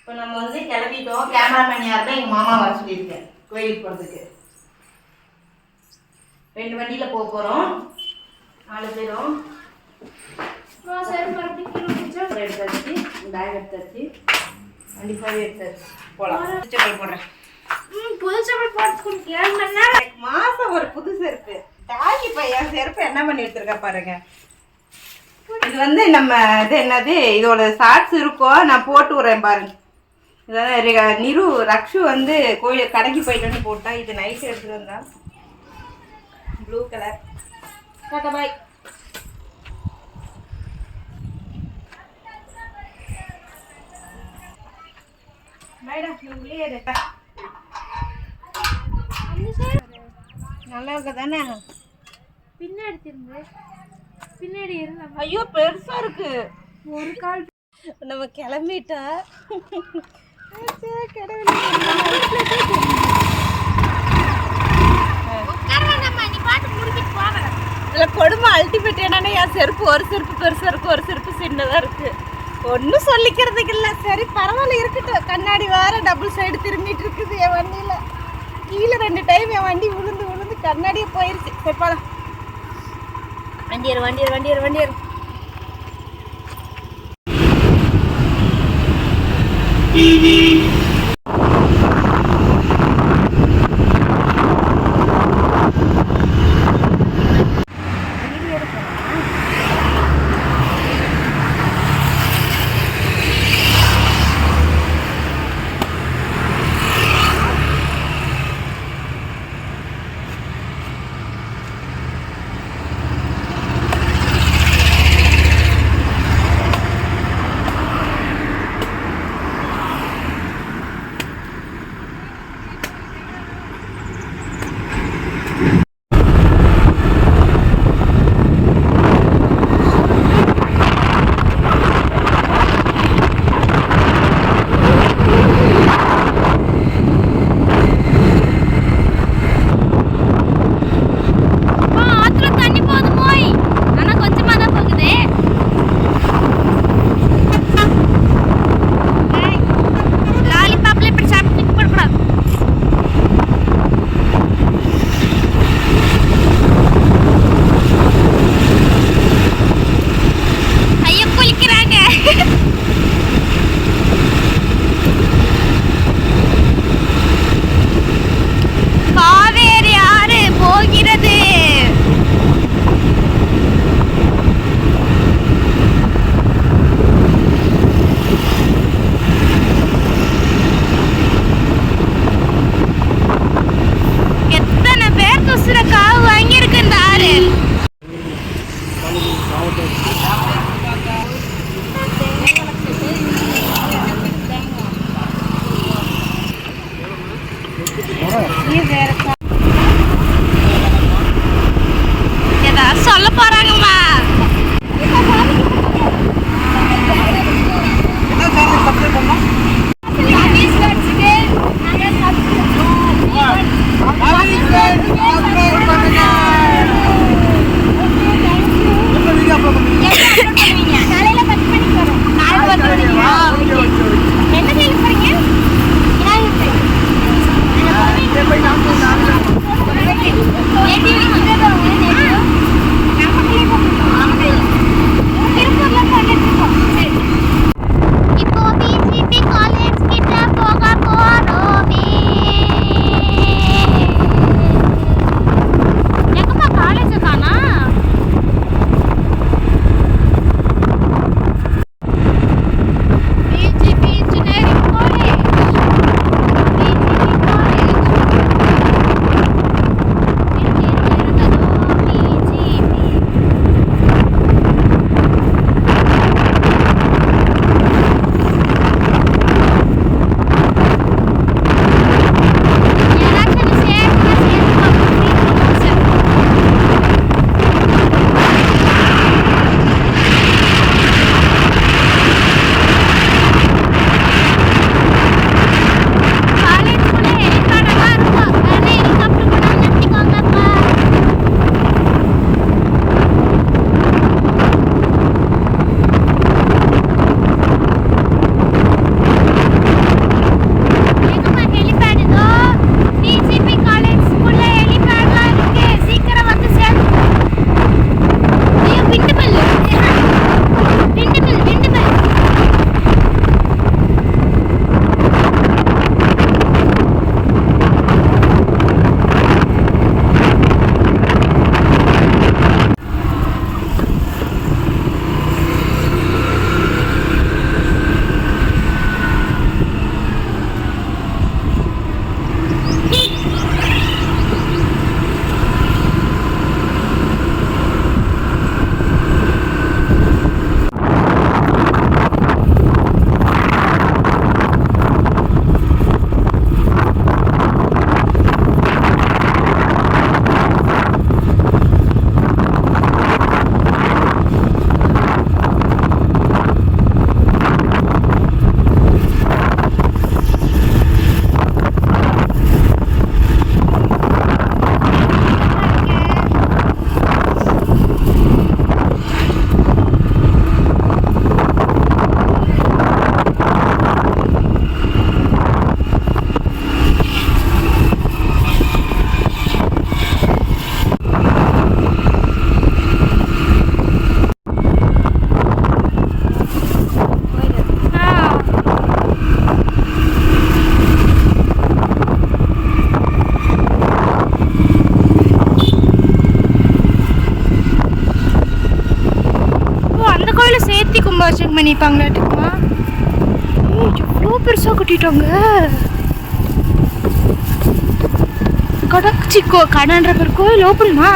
இப்போ நம்ம வந்து கிளம்பிட்டோம். கேமராமேன் யாருன்னா எங்கள் மாமா வர சொல்லியிருக்கேன் கோயிலுக்கு போகிறதுக்கு. 2 வண்டியில் போக போகிறோம், 4 பேரும். எடுத்தாச்சு, பேக் எடுத்தாச்சு, வண்டி சாவி எடுத்தாச்சு. போகலாம். புதுச்சப்பல் போடுறேன். புதுச்சப்பல் போட்டு 7 மணி நேரம் மாதம் ஒரு புது செருப்பு. டாகி பையன் செருப்பு என்ன பண்ணி எடுத்துருக்கா பாருங்க. இது வந்து நம்ம இது என்னது, இதோட ஷார்ட்ஸ் இருக்கும், நான் போட்டு விட்றேன் பாருங்க. இதான் நிரு ரக்ஷு வந்து கோயில் கடைக்கு போயிட்டு போட்டா. இது நைட் எடுத்துட்டு வந்தா, ப்ளூ கலர். டாடா பாய். மேடம் நீங்களே எடுத்தா நல்லா இருக்க தானே. பின்னாடி திரும்ப, பின்னாடி இருந்தா. ஐயோ பெருசா இருக்கு. ஒரு கால் நம்ம கிளம்பிட்டா. இதில் கொடுமை அல்டிமேட் என்னன்னா, என் செருப்பு ஒரு செருப்பு பெருசாக இருக்குது, ஒரு செருப்பு சின்னதாக இருக்குது. ஒன்றும் சொல்லிக்கிறதுக்கு இல்லை. சரி பரவாயில்ல இருக்கட்டும். கண்ணாடி வேறு டபுள் சைடு திரும்பிட்டு இருக்குது என் வண்டியில். கீழே 2 டைம் என் வண்டி விழுந்து விழுந்து கண்ணாடியே போயிடுச்சு. சரிப்பாலாம், வண்டியர் கட்டியிருப்பாங்களாட்டுக்குமா? எவ்வளோ பெருசாக கட்டிட்டாங்க. கடச்சிக்கோ கடன்ற பேர் கோயில் ஓப்பனுமா?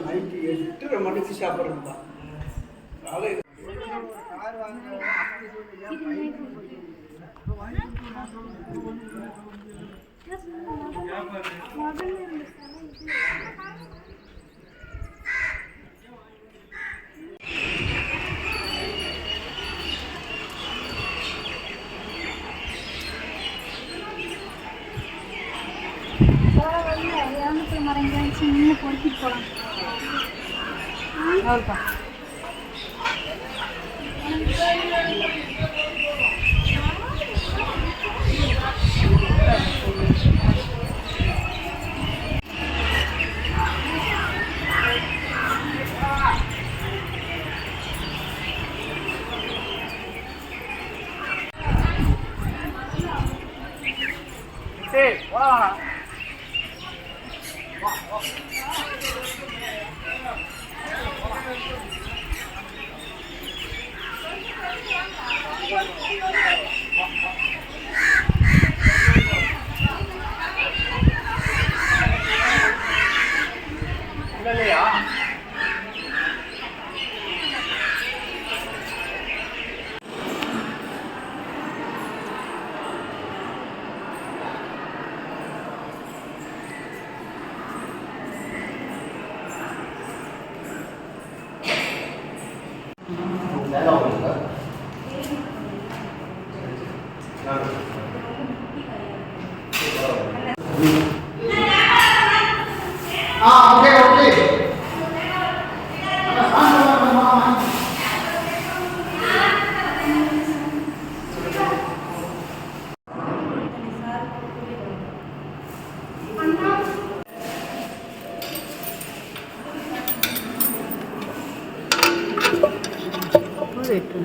நைட்டு 8:30 மணிக்கு சாப்பிட்றோம்ப்பா. காலை மரம் எங்கேயாச்சும் நின்று பொறுக்கிட்டு போகலாம். அவ்வளோப்பா. வா இல்லையா? ஸ்வெட்டர்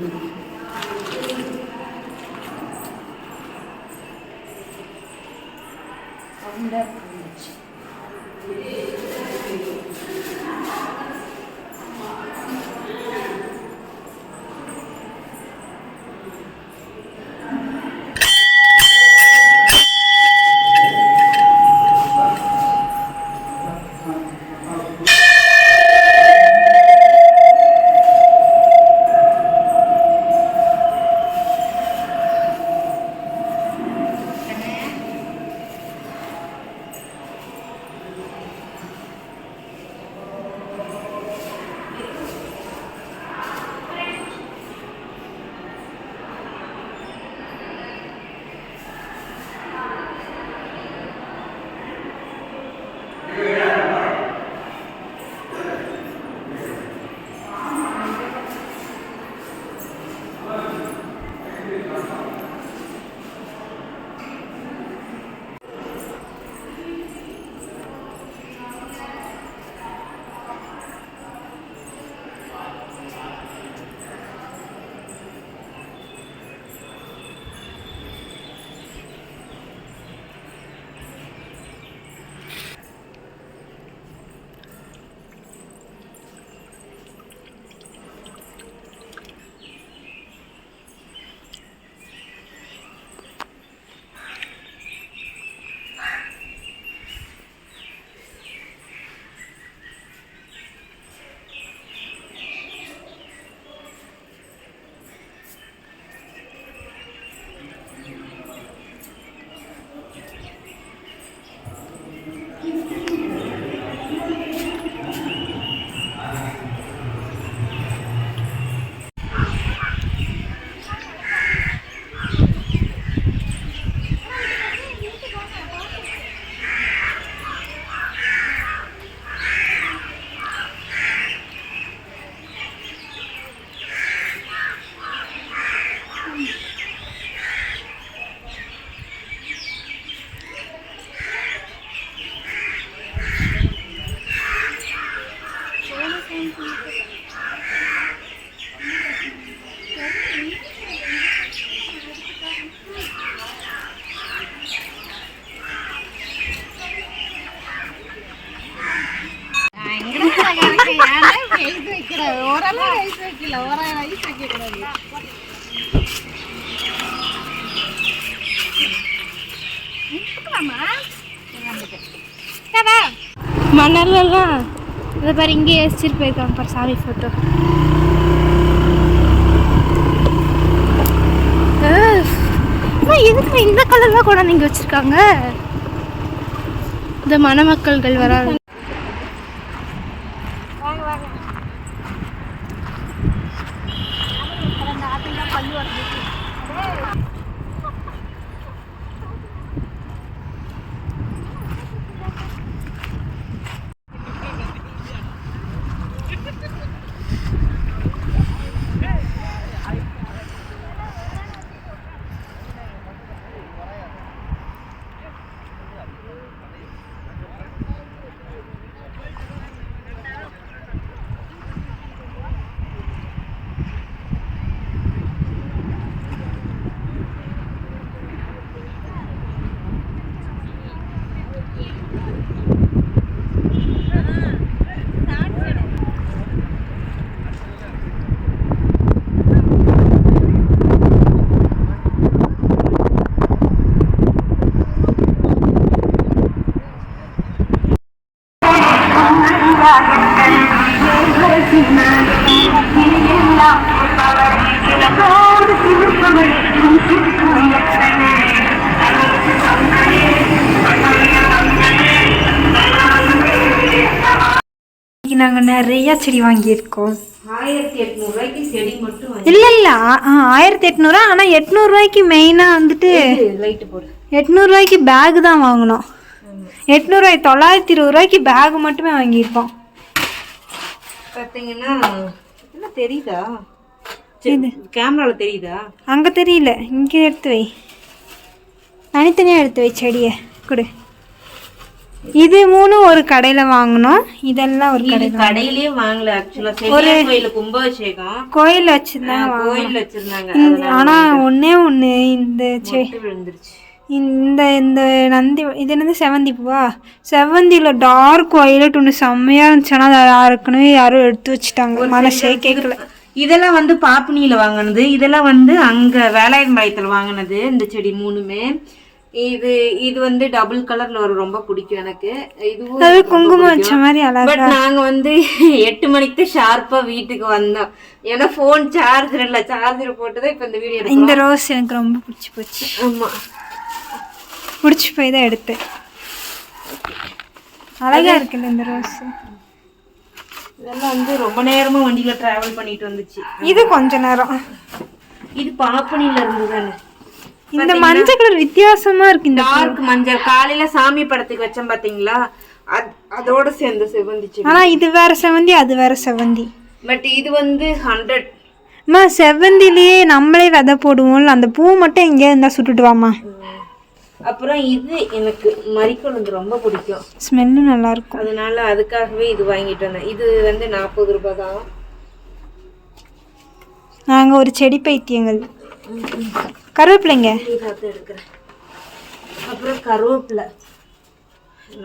மணல்லாம் இதை பாரு இங்கே வச்சுட்டு போயிருக்காங்க பாரு சாமி ஃபோட்டோ. எதுக்கு இந்த கலர்லாம் கூட இங்கே வச்சுருக்காங்க? இந்த மணமக்கள்கள் வராது. நாங்கள் நிறைய செடி வாங்கியிருக்கோம். 1800 ரூபாய்க்கு செடி மட்டும் இல்லை 1800. ஆனால் 800 ரூபாய்க்கு மெயினாக வந்துட்டு லைட்டு போடு. 800 ரூபாய்க்கு பேகு தான் வாங்கினோம். 800 ரூபாய் 920 ரூபாய்க்கு பேகு மட்டுமே வாங்கியிருக்கோம். பார்த்தீங்கன்னா என்ன தெரியுதா? கேமராவில் தெரியுதா? அங்கே தெரியல, இங்கே எடுத்து வை, தனித்தனியாக எடுத்து வை செடியை கொடு. இது 3 ஒரு கடையில வாங்கணும், இதெல்லாம் ஒரு இது கடையில கடையிலயே வாங்கல. ஆக்சுவலா பெரிய கோயில கும்பாபிஷேகம் கோயில் வச்சிருந்தாங்க. கோயில்ல வச்சிருந்தாங்க. ஆனா ஒண்ணே ஒண்ணு இந்த விழுந்துருச்சு. இந்த இந்த நந்தி இது என்னது செவந்தி பூவா, செவந்தியில் டார்க் வயலட் ஒன்று செம்மையாக இருந்துச்சு. ஆனால் அதை யாருக்குன்னு யாரும் எடுத்து வச்சுட்டாங்க, மனசே கேட்கல. இதெல்லாம் வந்து பாப்பினியில வாங்கினது, இதெல்லாம் வந்து அங்க வேலாயுதம்பாளையத்தில் வாங்கினது. இந்த செடி 3மே இது வந்து டபுள் கலர்ல ஒரு ரொம்ப பிடிக்கும் எனக்கு. இதுவும் குங்குமம் வச்ச மாதிரி அழகா. பட் நாங்க வந்து 8 மணிக்கு ஷார்ப்பா வீட்டுக்கு வந்தோம். ஏன்னா போன் சார்ஜர் இல்ல, சார்ஜர் போட்டுதான் இப்ப இந்த வீடியோ. இந்த ரோஸ் எனக்கு ரொம்ப பிடிச்சி போச்சு. ஆமா, பிடிச்சி போய் தான் எடுத்தேன். அழகா இருக்குல்ல இந்த ரோஸ். இதெல்லாம் வந்து ரொம்ப நேரமா வண்டியில டிராவல் பண்ணிட்டு வந்துச்சு. இது கொஞ்ச நேரம். இது பாப்பனில இருந்து தானே. இந்த மஞ்சள் கலர் வித்தியாசமா இருக்கு. இந்த டார்க் மஞ்சள் காலையில சாமி படத்துக்கு வச்சேன் பாத்தீங்களா, அதோட சேர்ந்து செவந்திச்சு. ஆனா இது வேற செவந்தி, அது வேற செவந்தி. பட் இது வந்து 100. செவந்திலேயே நம்மளே விதை போடுவோம்ல, அந்த பூ மட்டும் எங்கேயா இருந்தா சுட்டுட்டு வாமா. அப்புறம் இது எனக்கு மரிக்கொழுந்து ரொம்ப பிடிக்கும், ஸ்மெல்லும் நல்லா இருக்கும். அதனால அதுக்காகவே இது வாங்கிட்டு வந்தேன். இது வந்து 40 ரூபாய் தான். நாங்க ஒரு செடி பைத்தியங்கள். கருவேப்பிலைங்க எடுக்கிறேன். அப்புறம் கருவேப்பிலை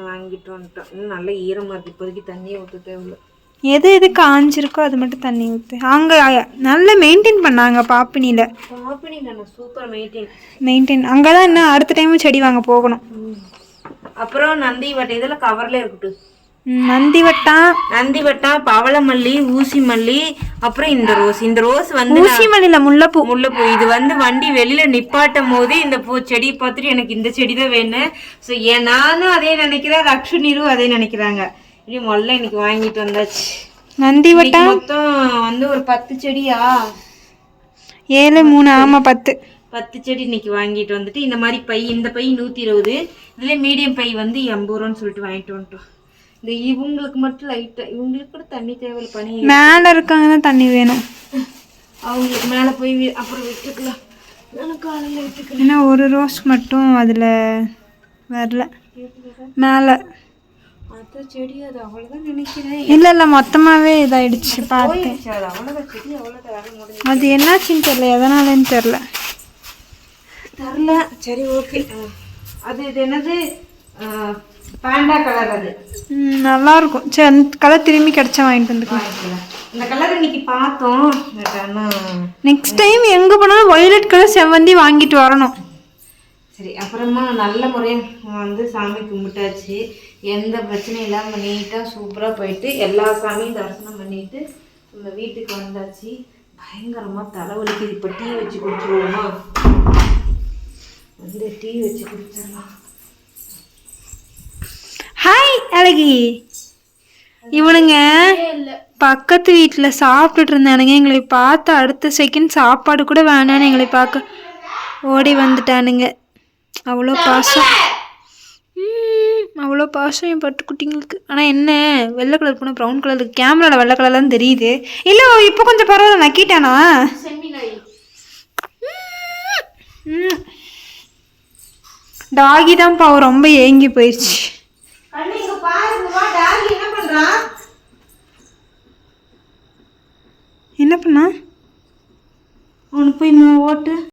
வாங்கிட்டு வந்துட்டோம். இன்னும் நல்ல ஈரமா இருக்கு, இப்போதைக்கு தண்ணியை ஊற்ற தேவையில்லை. எது எது காஞ்சிருக்கோ அது மட்டும் தண்ணி ஊற்று. அங்கே நல்லா மெயின்டைன் பண்ணாங்க பாப்பினியில். சூப்பர் மெயின்டைன் அங்கே தான் இன்னும் அடுத்த டைமும் செடி வாங்க போகணும். அப்புறம் நந்தி வட்டை இதெல்லாம் கவர்ல இருக்கட்டும். நந்தி வட்டா, பவளமல்லி, ஊசி மல்லி, அப்புறம் இந்த ரோஸ் வந்து ஊசி மல்லியில முல்லைப்பூ. இது வந்து வண்டி வெளியில நிப்பாட்டும் போது இந்த பூ செடி பார்த்துட்டு எனக்கு இந்த செடி தான் வேணும். ஸோ நானும் அதே நினைக்கிறேன், ரக்ஷுனீரும் அதே நினைக்கிறாங்க. இது முதல்ல இன்னைக்கு வாங்கிட்டு வந்தாச்சு. நந்தி வட்டா மொத்தம் வந்து ஒரு 10 செடியா, 7 3 ஆமா 10 செடி இன்னைக்கு வாங்கிட்டு வந்துட்டு, இந்த மாதிரி பை, இந்த பை 120, இதுல மீடியம் பை வந்து 80 ரூபான்னு சொல்லிட்டு வாங்கிட்டு வந்துட்டோம். இந்த இவங்களுக்கு மட்டும் லைட்டா, இவங்களுக்கு கூட தண்ணி தேவை, பனி மேல இருக்காங்கன்னா தண்ணி வேணும். அவங்களுக்கு மேல போய் அப்புறம் விட்டுக்கலாம். நான் காலையில விட்டுக்கலாம். ஏன்னா ஒரு ரோஸ் மட்டும் அதுல வரல மேல. அதான் செடி அது அவ்வளவுதான் நினைக்கிறேன். இல்ல மொத்தமாவே இதாயிடுச்சு பார்த்தேன். அவ்வளவுதான் செடி, அவ்வளவுதான். அது என்னாச்சுன்னு தெரியல, எதனாலன்னு தெரியல. சரி ஓகே. அது இது என்னது, பாண்டா கலர். அது நல்லா இருக்கும். சரி அந்த கலர் திரும்பி கிடைச்சா வாங்கிட்டு வந்துக்கலாம். இந்த கலர் இன்னைக்கு பார்த்தோம். நெக்ஸ்ட் டைம் எங்க போனாலும் வயலட் கலர் செவ்வந்தி வாங்கிட்டு வரணும். சரி, அப்புறமா நல்ல முறையாக வந்து சாமி கும்பிட்டாச்சு. எந்த பிரச்சனையும் இல்லாமல் நீட்டாக சூப்பராக போயிட்டு எல்லா சாமியும் தரிசனம் பண்ணிட்டு நம்ம வீட்டுக்கு வந்தாச்சு. பயங்கரமாக தலைவலிக்குது. இப்போ டீ வச்சு குடிச்சிடுவோமா? வந்து டீ வச்சு குடிச்சிடலாம். ஹாய் அழகி. இவனுங்க பக்கத்து வீட்டில் சாப்பிட்டுட்டு இருந்தானுங்க. எங்களை பார்த்து அடுத்த செகண்ட் சாப்பாடு கூட வேணான்னு எங்களை பார்க்க ஓடி வந்துட்டானுங்க. அவ்வளோ பாசம், அவ்வளோ பாசம் என் பட்டுக்குட்டிங்களுக்கு. ஆனால் என்ன வெள்ளை கலர் போனால் ப்ரௌன் கலருக்கு கேமராவில் வெள்ளை கலர்லாம் தெரியுது. இல்லை இப்போ கொஞ்சம் பரவாயில்ல, நக்கிட்டானா? டாகி தான் பாவம் ரொம்ப ஏங்கி போயிடுச்சு. என்ன பண்ணா? அவனுக்கு போய் ஓட்டு